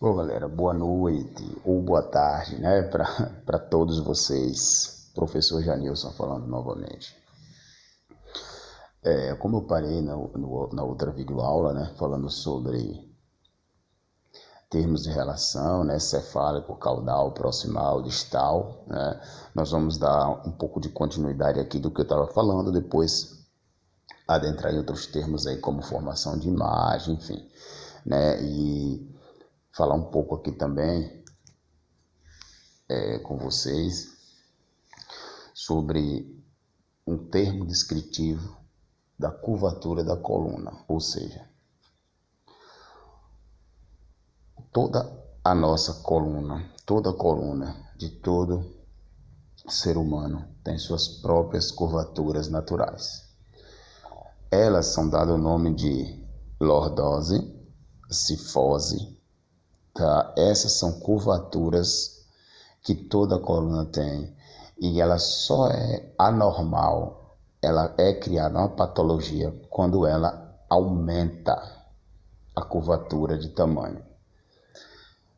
Bom, galera, boa noite ou boa tarde, né, para todos vocês. Professor Janilson falando novamente. Como eu parei na outra videoaula, né, falando sobre termos de relação, né, cefálico, caudal, proximal, distal, né, nós vamos dar um pouco de continuidade aqui do que eu estava falando, depois adentrar em outros termos aí como formação de imagem, enfim, né, e falar um pouco aqui também com vocês sobre um termo descritivo da curvatura da coluna, ou seja, toda a nossa coluna, toda a coluna de todo ser humano tem suas próprias curvaturas naturais. Elas são dadas o nome de lordose, cifose, tá? Essas são curvaturas que toda a coluna tem e ela só é anormal, ela é criada uma patologia quando ela aumenta a curvatura de tamanho.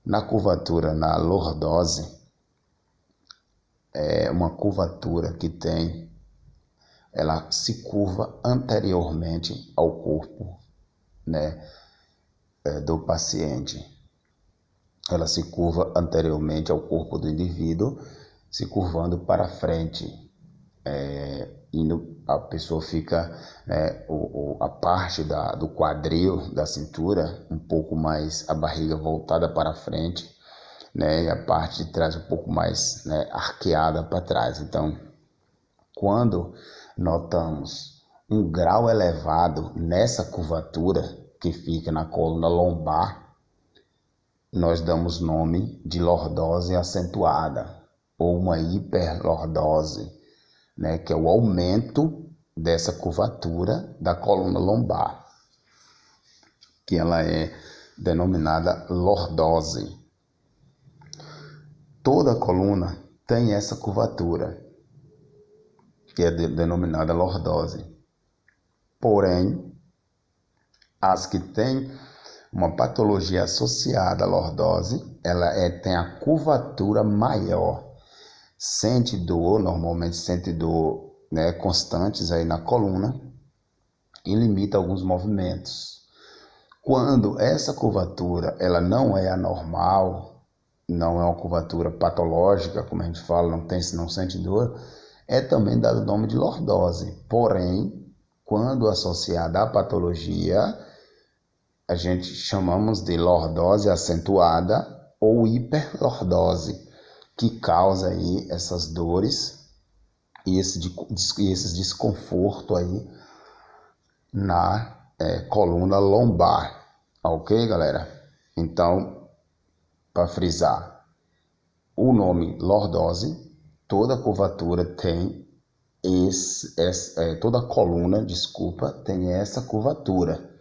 Na curvatura, na lordose, é uma curvatura que ela se curva anteriormente ao corpo, né, do paciente. Ela se curva anteriormente ao corpo do indivíduo, se curvando para frente. A pessoa fica, a parte do quadril, da cintura, um pouco mais, a barriga voltada para frente, né, e a parte de trás um pouco mais, né, arqueada para trás. Então, quando notamos um grau elevado nessa curvatura que fica na coluna lombar, nós damos nome de lordose acentuada ou uma hiperlordose, né, que é o aumento dessa curvatura da coluna lombar, que ela é denominada lordose. Toda a coluna tem essa curvatura, que é denominada lordose. Porém, as que têm uma patologia associada à lordose, ela tem a curvatura maior. Sente dor, normalmente sente dor, né, constantes aí na coluna e limita alguns movimentos. Quando essa curvatura ela não é anormal, não é uma curvatura patológica, como a gente fala, não sente dor, é também dado o nome de lordose. Porém, quando associada à patologia, a gente chamamos de lordose acentuada ou hiperlordose, que causa aí essas dores e esses desconforto aí na coluna lombar, ok, galera? Então, para frisar, o nome lordose, toda curvatura tem toda coluna, tem essa curvatura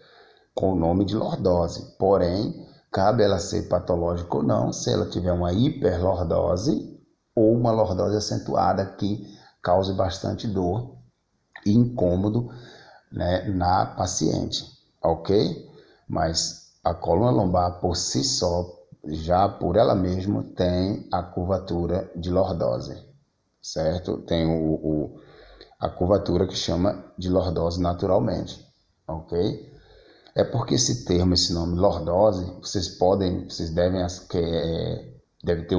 com o nome de lordose. Porém, cabe ela ser patológica ou não, se ela tiver uma hiperlordose ou uma lordose acentuada que cause bastante dor e incômodo, né, na paciente, ok? Mas a coluna lombar por si só, já por ela mesma, tem a curvatura de lordose, certo? Tem a curvatura que chama de lordose naturalmente, ok? É porque esse nome lordose, vocês devem ter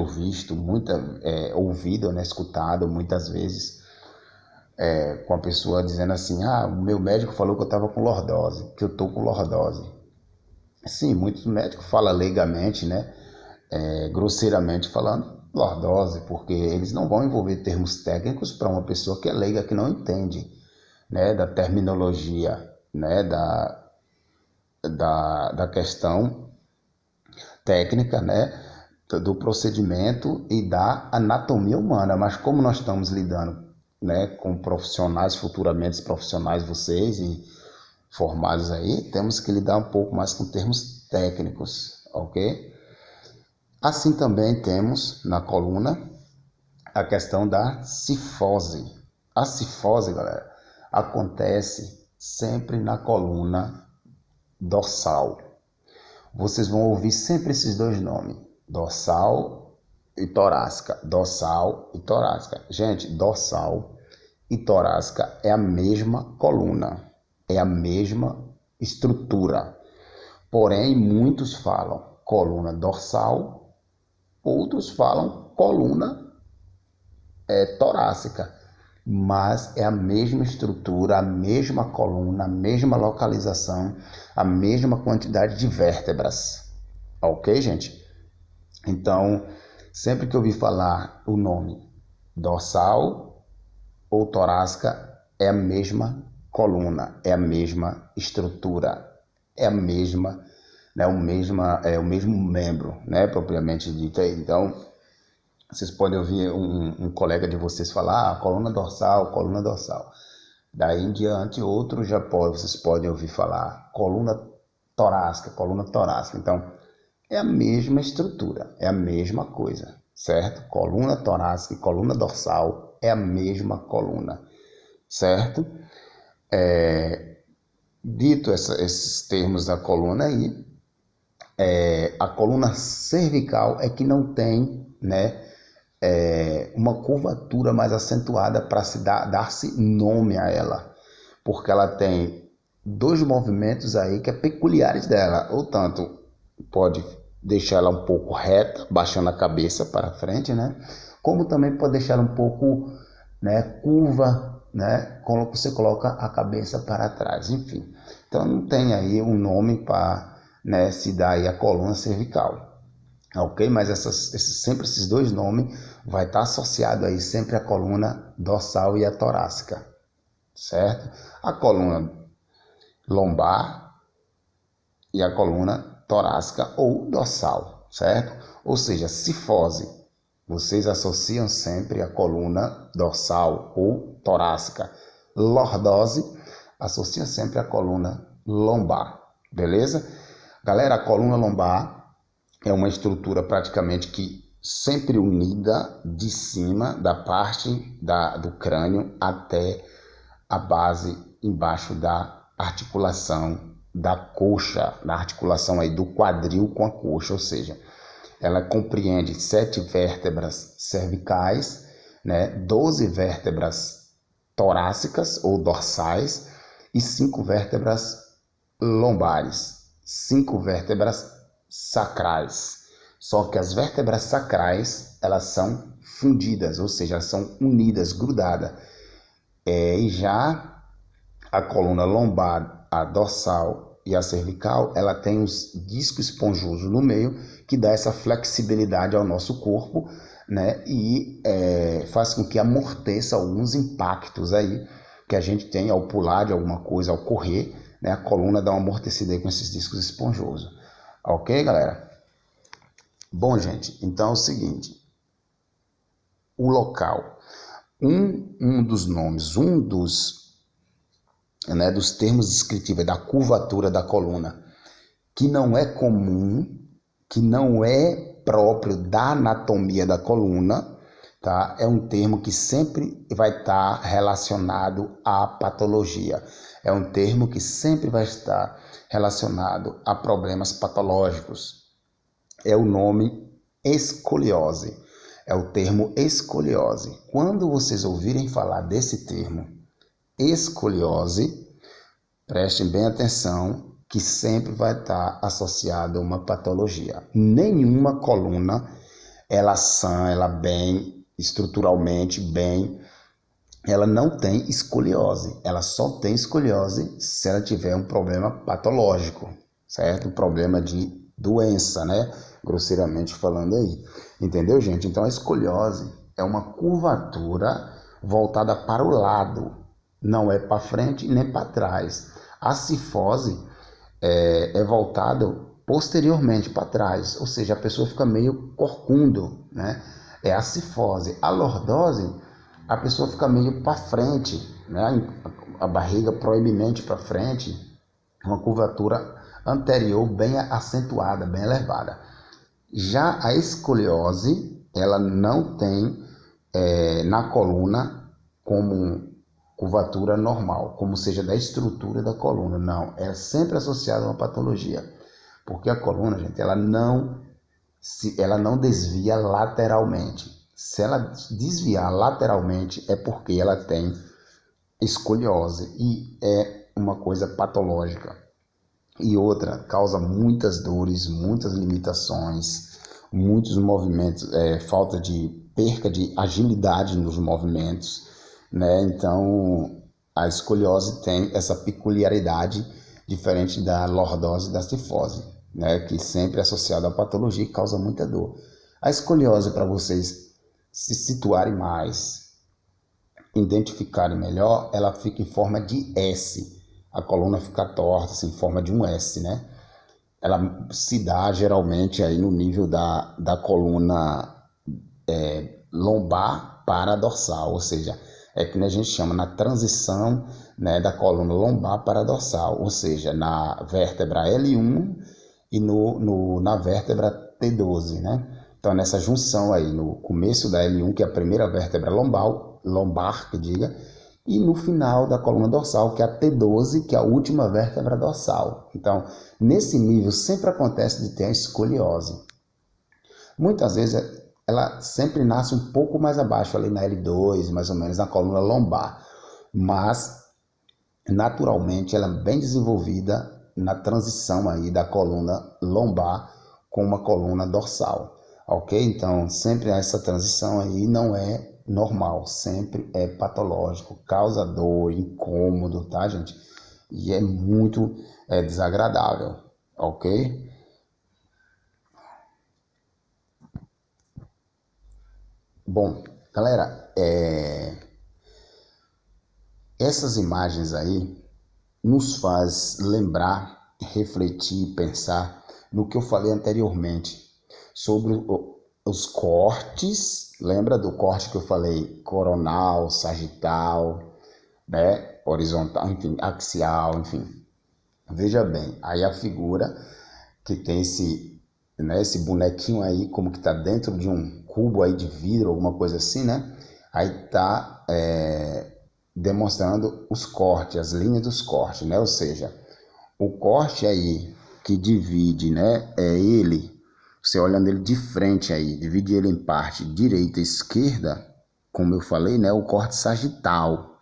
ouvido, né, escutado muitas vezes, com a pessoa dizendo assim, o meu médico falou que eu estava com lordose, que eu estou com lordose. Sim, muitos médicos falam leigamente, né, grosseiramente falando lordose, porque eles não vão envolver termos técnicos para uma pessoa que é leiga, que não entende, né, da terminologia, né, da questão técnica, né, do procedimento e da anatomia humana. Mas como nós estamos lidando, né, com profissionais, futuramente profissionais, vocês e formados aí, temos que lidar um pouco mais com termos técnicos, ok? Assim também temos na coluna a questão da cifose. A cifose, galera, acontece sempre na coluna dorsal. vocês vão ouvir sempre esses dois nomes, dorsal e torácica, dorsal e torácica. Gente, dorsal e torácica é a mesma coluna, é a mesma estrutura. Porém, muitos falam coluna dorsal, outros falam coluna torácica, mas é a mesma estrutura, a mesma coluna, a mesma localização, a mesma quantidade de vértebras. Ok, gente? Então, sempre que eu ouvir falar o nome dorsal ou torácica, é a mesma coluna, é a mesma estrutura, é a mesma, né, o mesmo membro, né, propriamente dito. Então, vocês podem ouvir um colega de vocês falar, coluna dorsal, coluna dorsal. Daí em diante, vocês podem ouvir falar coluna torácica, coluna torácica. Então, é a mesma estrutura, é a mesma coisa, certo? Coluna torácica e coluna dorsal é a mesma coluna, certo? Dito esses termos da coluna aí, a coluna cervical é que não tem, né, uma curvatura mais acentuada para dar-se nome a ela, porque ela tem dois movimentos aí que é peculiares dela, ou tanto pode deixar ela um pouco reta, baixando a cabeça para frente, né, como também pode deixar ela um pouco, né, curva, né, quando você coloca a cabeça para trás, enfim. Então não tem aí um nome para, né, se dar aí a coluna cervical. Ok? Mas sempre esses dois nomes vai estar associado aí sempre a coluna dorsal e a torácica, certo? A coluna lombar e a coluna torácica ou dorsal, certo? Ou seja, cifose, vocês associam sempre a coluna dorsal ou torácica. Lordose, associa sempre a coluna lombar, beleza? Galera, a coluna lombar é uma estrutura praticamente que sempre unida de cima da parte do crânio até a base embaixo da articulação da coxa, da articulação aí do quadril com a coxa, ou seja, ela compreende 7 vértebras cervicais, né, 12 vértebras torácicas ou dorsais e 5 vértebras lombares, 5 vértebras sacrais. Só que as vértebras sacrais, elas são fundidas, ou seja, elas são unidas, grudadas. E já a coluna lombar, a dorsal e a cervical, ela tem os discos esponjosos no meio, que dá essa flexibilidade ao nosso corpo, né? E faz com que amorteça alguns impactos aí que a gente tem ao pular de alguma coisa, ao correr, né? A coluna dá uma amortecida aí com esses discos esponjosos. Ok, galera? Bom, gente, então é o seguinte, o local, um dos nomes, né, dos termos descritivos da curvatura da coluna, que não é comum, que não é próprio da anatomia da coluna, tá? É um termo que sempre vai estar relacionado à patologia, é um termo que sempre vai estar relacionado a problemas patológicos. É o nome escoliose, é o termo escoliose. Quando vocês ouvirem falar desse termo, escoliose, prestem bem atenção que sempre vai estar associado a uma patologia. Nenhuma coluna, ela sã, ela bem, estruturalmente bem, ela não tem escoliose. Ela só tem escoliose se ela tiver um problema patológico, certo? Um problema de doença, né? Grosseiramente falando aí. Entendeu, gente? Então a escoliose é uma curvatura voltada para o lado, não é para frente nem para trás. A cifose é voltado posteriormente para trás, ou seja, a pessoa fica meio corcundo, né? É a cifose. A lordose, a pessoa fica meio para frente, né? A barriga proeminente para frente, uma curvatura anterior bem acentuada, bem elevada. Já a escoliose, ela não tem na coluna como curvatura normal, como seja da estrutura da coluna, não, é sempre associada a uma patologia. Porque a coluna, gente, ela não desvia lateralmente. Se ela desviar lateralmente é porque ela tem escoliose e é uma coisa patológica. E outra, causa muitas dores, muitas limitações, muitos movimentos, falta de perca de agilidade nos movimentos, né? Então, a escoliose tem essa peculiaridade diferente da lordose e da cifose, né? Que sempre é associada à patologia e causa muita dor. A escoliose, para vocês se situarem mais, identificarem melhor, ela fica em forma de S. A coluna fica torta, assim, em forma de um S, né? Ela se dá geralmente aí no nível da coluna lombar para dorsal, ou seja, é que a gente chama na transição, né, da coluna lombar para dorsal, ou seja, na vértebra L1 e na vértebra T12, né? Então, nessa junção aí, no começo da L1, que é a primeira vértebra lombar, que diga, e no final da coluna dorsal, que é a T12, que é a última vértebra dorsal. Então, nesse nível sempre acontece de ter a escoliose. Muitas vezes ela sempre nasce um pouco mais abaixo, ali na L2, mais ou menos, na coluna lombar. Mas, naturalmente, ela é bem desenvolvida na transição aí da coluna lombar com uma coluna dorsal. Ok? Então, sempre essa transição aí não é normal, sempre é patológico, causa dor, incômodo, tá, gente? E é muito desagradável, ok? Bom, galera, essas imagens aí nos faz lembrar, refletir, pensar no que eu falei anteriormente sobre os cortes. Lembra do corte que eu falei? Coronal, sagital, né? Horizontal, enfim, axial, enfim. Veja bem, aí a figura que tem esse bonequinho aí, como que tá dentro de um cubo aí de vidro, alguma coisa assim, né? Aí tá demonstrando os cortes, as linhas dos cortes, né? Ou seja, o corte aí que divide, né? Você olhando ele de frente aí, divide ele em parte direita e esquerda, como eu falei, né? O corte sagital,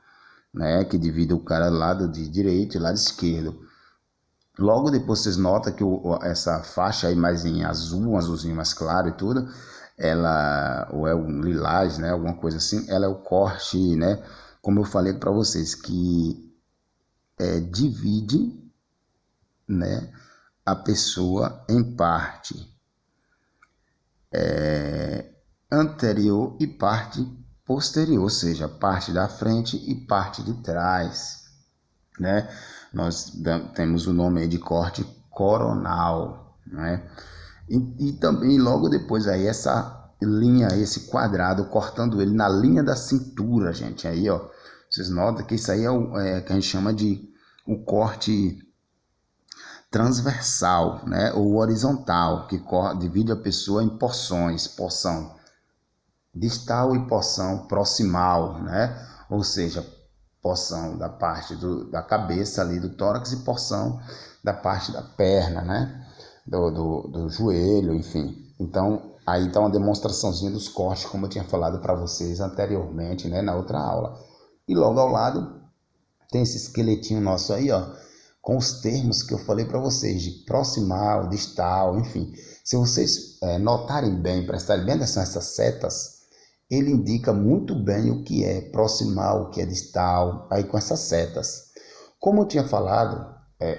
né? Que divide o cara do lado de direito e lado esquerdo. Logo depois vocês notam que essa faixa aí mais em azul, um azulzinho mais claro e tudo, ou é um lilás, né? Alguma coisa assim, ela é o corte, né? Como eu falei para vocês, que divide, né, a pessoa em parte anterior e parte posterior, ou seja, parte da frente e parte de trás, né? Nós temos o nome aí de corte coronal, né? E também logo depois aí essa linha, esse quadrado, cortando ele na linha da cintura, gente. Aí, ó, vocês notam que isso aí é que a gente chama de o corte transversal, né? Ou horizontal, que divide a pessoa em porções, porção distal e porção proximal, né? Ou seja, porção da parte da cabeça ali do tórax e porção da parte da perna, né? Do joelho, enfim. Então, aí está uma demonstraçãozinha dos cortes, como eu tinha falado para vocês anteriormente, né? Na outra aula. E logo ao lado tem esse esqueletinho nosso aí, ó, com os termos que eu falei para vocês, de proximal, distal, enfim. Se vocês notarem bem, prestarem bem atenção nessas setas, ele indica muito bem o que é proximal, o que é distal, aí com essas setas. Como eu tinha falado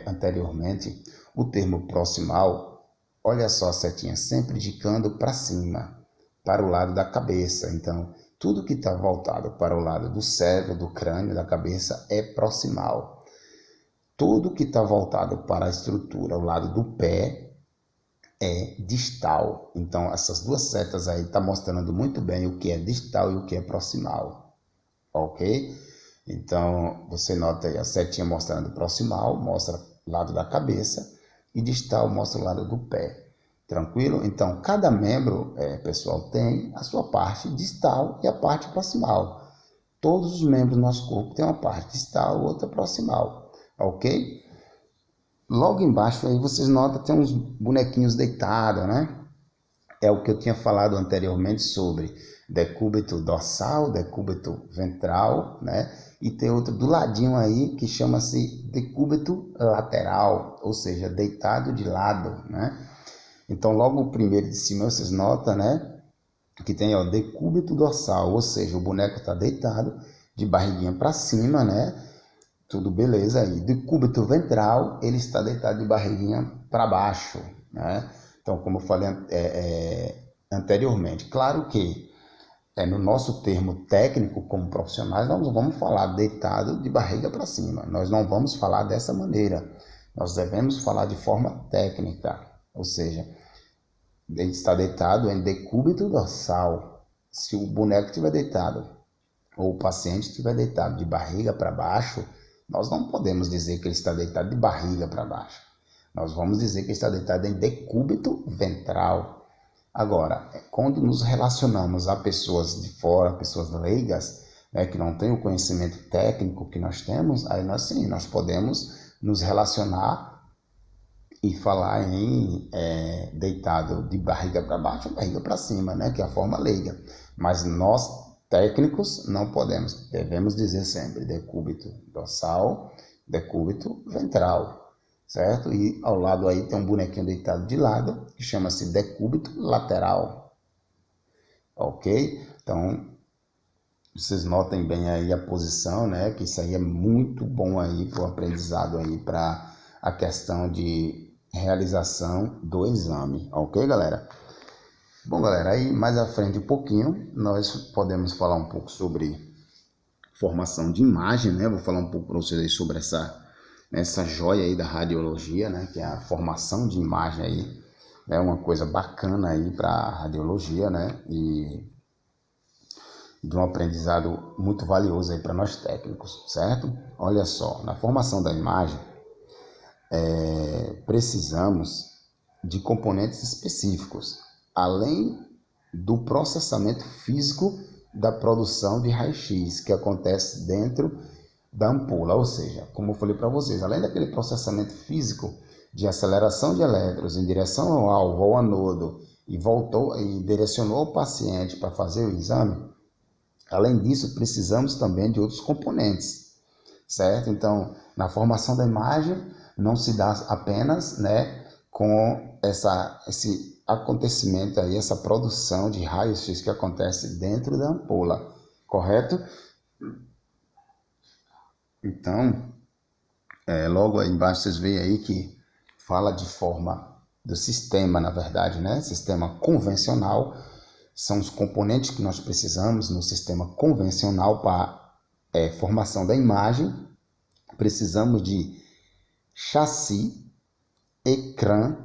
anteriormente, o termo proximal, olha só a setinha, sempre indicando para cima, para o lado da cabeça. Então, tudo que está voltado para o lado do cérebro, do crânio, da cabeça, é proximal. Tudo que está voltado para a estrutura, o lado do pé, é distal. Então, essas duas setas aí estão mostrando muito bem o que é distal e o que é proximal. Ok? Então, você nota aí a setinha mostrando proximal, mostra o lado da cabeça, e distal mostra o lado do pé. Tranquilo? Então, cada membro, pessoal, tem a sua parte distal e a parte proximal. Todos os membros do nosso corpo têm uma parte distal e outra proximal. Ok? logo embaixo aí vocês notam tem uns bonequinhos deitados, né? É o que eu tinha falado anteriormente sobre decúbito dorsal, decúbito ventral, né? E tem outro do ladinho aí que chama-se decúbito lateral, ou seja, deitado de lado, né? Então, logo o primeiro de cima vocês notam, né? Que tem, ó, decúbito dorsal, ou seja, o boneco está deitado de barriguinha para cima, né? Tudo beleza aí. Decúbito ventral, ele está deitado de barriguinha para baixo, né? Então, como eu falei anteriormente, claro que no nosso termo técnico, como profissionais, nós não vamos falar deitado de barriga para cima. Nós não vamos falar dessa maneira. Nós devemos falar de forma técnica, ou seja, ele está deitado em decúbito dorsal. Se o boneco estiver deitado ou o paciente estiver deitado de barriga para baixo, nós não podemos dizer que ele está deitado de barriga para baixo. Nós vamos dizer que ele está deitado em decúbito ventral. Agora, quando nos relacionamos a pessoas de fora, pessoas leigas, né, que não têm o conhecimento técnico que nós temos, aí nós sim, nós podemos nos relacionar e falar em deitado de barriga para baixo ou barriga para cima, né, que é a forma leiga. Mas nós, técnicos, não podemos. Devemos dizer sempre decúbito dorsal, decúbito ventral. Certo? E ao lado aí tem um bonequinho deitado de lado, que chama-se decúbito lateral. Ok? Então, vocês notem bem aí a posição, né? Que isso aí é muito bom aí para o aprendizado aí, para a questão de realização do exame. Ok, galera? Bom, galera, aí mais à frente um pouquinho, nós podemos falar um pouco sobre formação de imagem, né? Vou falar um pouco para vocês aí sobre essa joia aí da radiologia, né, que é a formação de imagem aí, é uma coisa bacana aí para a radiologia, né, e de um aprendizado muito valioso aí para nós técnicos, certo? Olha só, na formação da imagem, precisamos de componentes específicos, além do processamento físico da produção de raio-x que acontece dentro da ampola, ou seja, como eu falei para vocês, além daquele processamento físico de aceleração de elétrons em direção ao alvo, ao anodo, e voltou e direcionou o paciente para fazer o exame, além disso, precisamos também de outros componentes, certo? Então, na formação da imagem, não se dá apenas, né, com esse acontecimento aí, essa produção de raios-x que acontece dentro da ampola, correto? Então, logo aí embaixo vocês veem aí que fala de forma do sistema, na verdade, né? Sistema convencional são os componentes que nós precisamos no sistema convencional para formação da imagem. Precisamos de chassi, ecrã,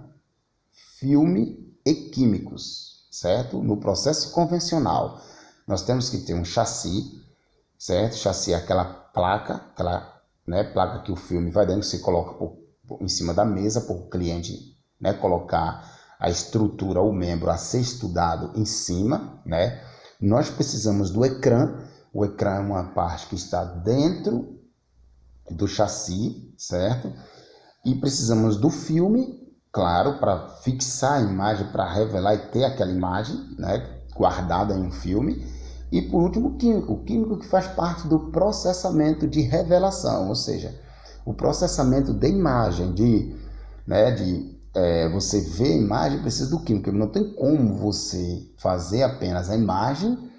filme e químicos, certo? No processo convencional, nós temos que ter um chassi, certo? Chassi é aquela placa, placa que o filme vai dentro, você coloca em cima da mesa para o cliente, né, colocar a estrutura, o membro a ser estudado em cima, né? Nós precisamos do ecrã. O ecrã é uma parte que está dentro do chassi, certo? E precisamos do filme, claro, para fixar a imagem, para revelar e ter aquela imagem, né, guardada em um filme. E por último, o químico que faz parte do processamento de revelação, ou seja, o processamento de imagem, você ver a imagem, precisa do químico. Não tem como você fazer apenas a imagem,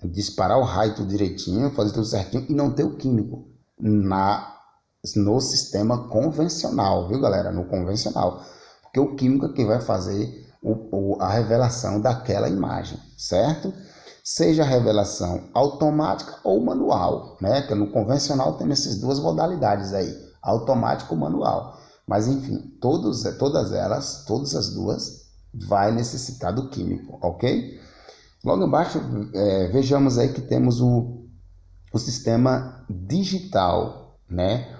disparar o raio tudo direitinho, fazer tudo certinho e não ter o químico no sistema convencional, viu, galera? No convencional. Porque o químico é que vai fazer a revelação daquela imagem, certo? Seja a revelação automática ou manual, né? Que no convencional tem essas duas modalidades aí, automático ou manual. Mas enfim, todas as duas vai necessitar do químico, ok? Logo embaixo, vejamos aí que temos o sistema digital, né?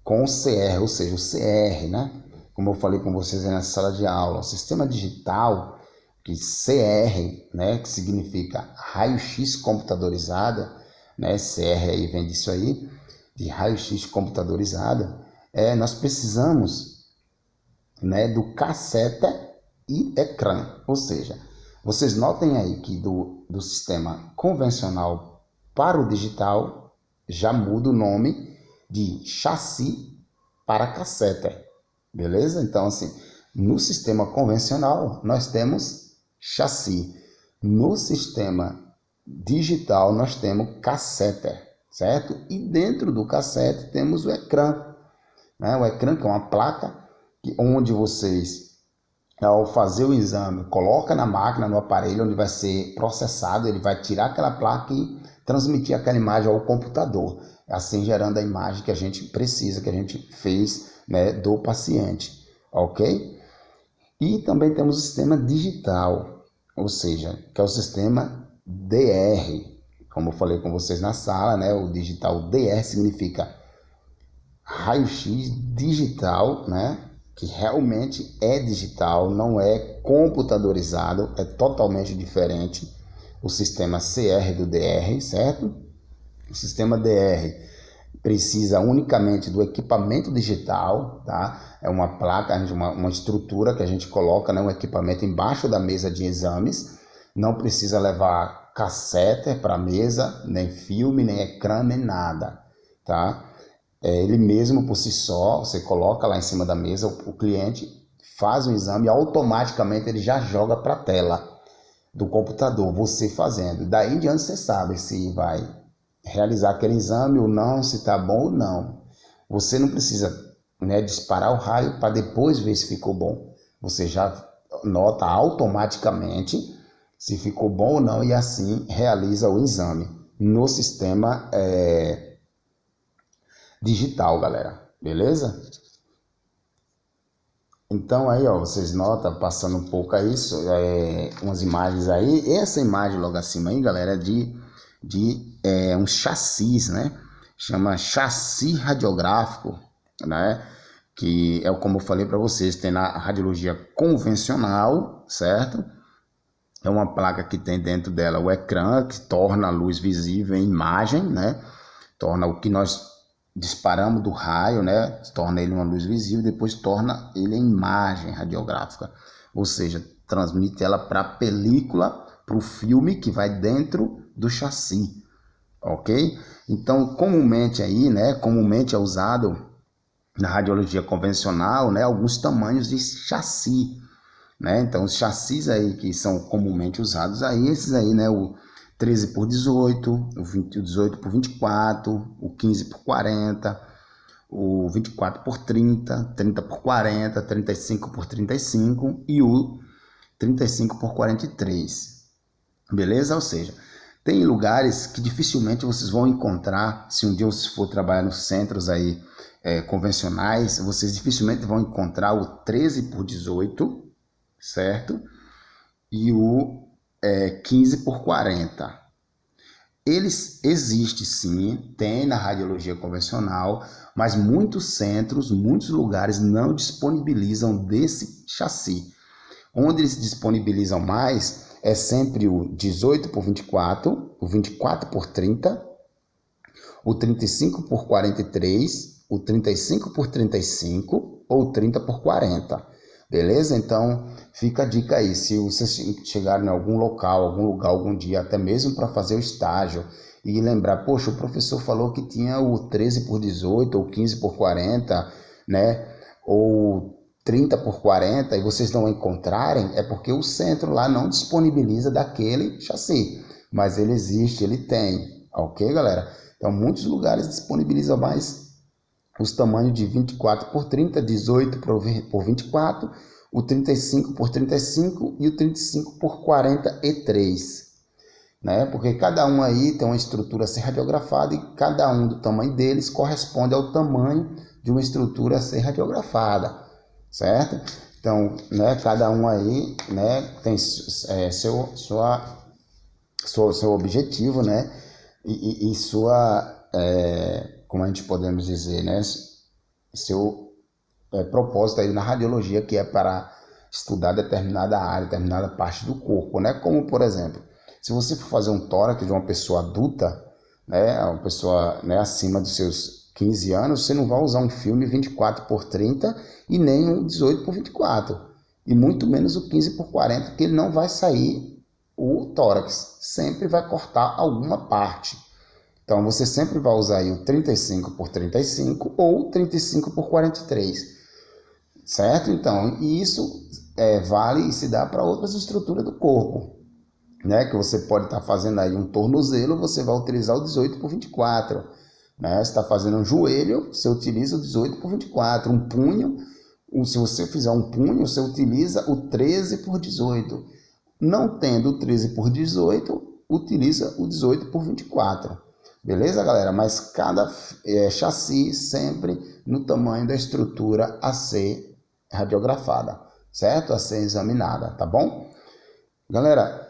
Com o CR, ou seja, o CR, né? Como eu falei com vocês aí na sala de aula, o sistema digital, que CR, né, que significa raio-x computadorizada, né, CR aí vem disso aí, de raio-x computadorizada, nós precisamos, né, do cassete e ecrã. Ou seja, vocês notem aí que do sistema convencional para o digital já muda o nome de chassi para cassete, beleza? Então, assim, no sistema convencional nós temos chassi, no sistema digital nós temos cassete, certo? E dentro do cassete temos o ecrã, né? O ecrã, que é uma placa onde vocês, ao fazer o exame, coloca na máquina, no aparelho onde vai ser processado, ele vai tirar aquela placa e transmitir aquela imagem ao computador, assim gerando a imagem que a gente precisa, que a gente fez, né, do paciente, ok? E também temos o sistema digital, ou seja, que é o sistema DR, como eu falei com vocês na sala, né? O digital DR significa raio-x digital, né? Que realmente é digital, não é computadorizado, é totalmente diferente. O sistema CR do DR, certo? O sistema DR precisa unicamente do equipamento digital, tá? É uma placa, uma estrutura que a gente coloca, né, um equipamento embaixo da mesa de exames. Não precisa levar cassete para a mesa, nem filme, nem ecrã, nem nada, tá? Ele mesmo por si só, você coloca lá em cima da mesa, o cliente faz o exame e automaticamente ele já joga para a tela do computador, você fazendo. Daí em diante você sabe se vai realizar aquele exame ou não, se está bom ou não. Você não precisa, né, disparar o raio para depois ver se ficou bom. Você já nota automaticamente se ficou bom ou não e assim realiza o exame no sistema digital, galera. Beleza? Então aí, ó, vocês notam, passando um pouco aí, umas imagens aí. Essa imagem logo acima aí, galera, é de um chassis, né? Chama chassi radiográfico, né? Que é como eu falei para vocês, tem na radiologia convencional, certo? É uma placa que tem dentro dela o ecrã, que torna a luz visível em imagem, né? Torna o que nós disparamos do raio, né? Torna ele uma luz visível, depois torna ele em imagem radiográfica. Ou seja, transmite ela para a película, para o filme que vai dentro do chassi, ok? Então, comumente aí, né? Comumente é usado na radiologia convencional, né? Alguns tamanhos de chassi, né? Então, os chassis aí que são comumente usados aí, esses aí, né? O 13 por 18, o 18 por 24, o 15 por 40, o 24 por 30, 30 por 40, 35 por 35 e o 35 por 43, beleza? Ou seja, tem lugares que dificilmente vocês vão encontrar, se um dia vocês for trabalhar nos centros aí convencionais, vocês dificilmente vão encontrar o 13 por 18, certo? E o 15 por 40. Eles existem sim, tem na radiologia convencional, mas muitos centros, muitos lugares não disponibilizam desse chassi. Onde eles disponibilizam mais é sempre o 18 por 24, o 24 por 30, o 35 por 43, o 35 por 35 ou 30 por 40. Beleza? Então, fica a dica aí, se vocês chegarem em algum local, algum lugar, algum dia, até mesmo para fazer o estágio, e lembrar, poxa, o professor falou que tinha o 13 por 18, ou 15 por 40, né, ou 30 por 40, e vocês não encontrarem, é porque o centro lá não disponibiliza daquele chassi, mas ele existe, ele tem, ok, galera? Então, muitos lugares disponibilizam mais os tamanhos de 24 por 30, 18 por 24, o 35 por 35 e o 35 por 43, né? Porque cada um aí tem uma estrutura a ser radiografada e cada um do tamanho deles corresponde ao tamanho de uma estrutura a ser radiografada, certo? Então, né, cada um aí, né, tem seu objetivo, né, e sua como a gente podemos dizer, né, seu propósito aí na radiologia, que é para estudar determinada área, determinada parte do corpo, né? Como, por exemplo, se você for fazer um tórax de uma pessoa adulta, né, uma pessoa, né, acima dos seus 15 anos, você não vai usar um filme 24x30 e nem um 18x24. E muito menos o 15x40, porque ele não vai sair o tórax. Sempre vai cortar alguma parte. Então, você sempre vai usar aí o 35x35 ou 35x43. Certo? Então, isso vale e se dá para outras estruturas do corpo. Né? Que você pode estar fazendo aí um tornozelo, você vai utilizar o 18x24. Né? Você está fazendo um joelho, você utiliza o 18x24. Um punho, se você fizer um punho, você utiliza o 13x18. Não tendo o 13x18, utiliza o 18x24. Beleza, galera? Mas cada chassi sempre no tamanho da estrutura a ser radiografada, certo? A ser examinada, tá bom? Galera,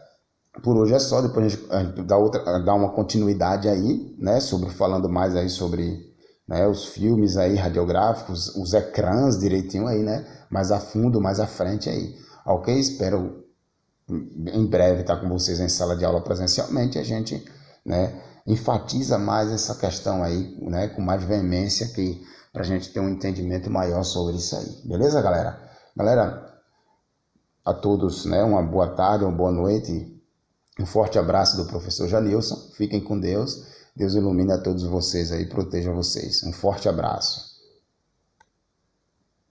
por hoje é só. Depois a gente dá uma continuidade aí, né? Falando mais aí sobre, né, os filmes aí radiográficos, os ecrãs direitinho aí, né? Mais a fundo, mais à frente aí. Ok? Espero em breve estar com vocês em sala de aula presencialmente. A gente, né, enfatiza mais essa questão aí, né, com mais veemência, para a gente ter um entendimento maior sobre isso aí. Beleza, galera? Galera, a todos, né, uma boa tarde, uma boa noite. Um forte abraço do professor Janilson. Fiquem com Deus. Deus ilumine a todos vocês aí, proteja vocês. Um forte abraço.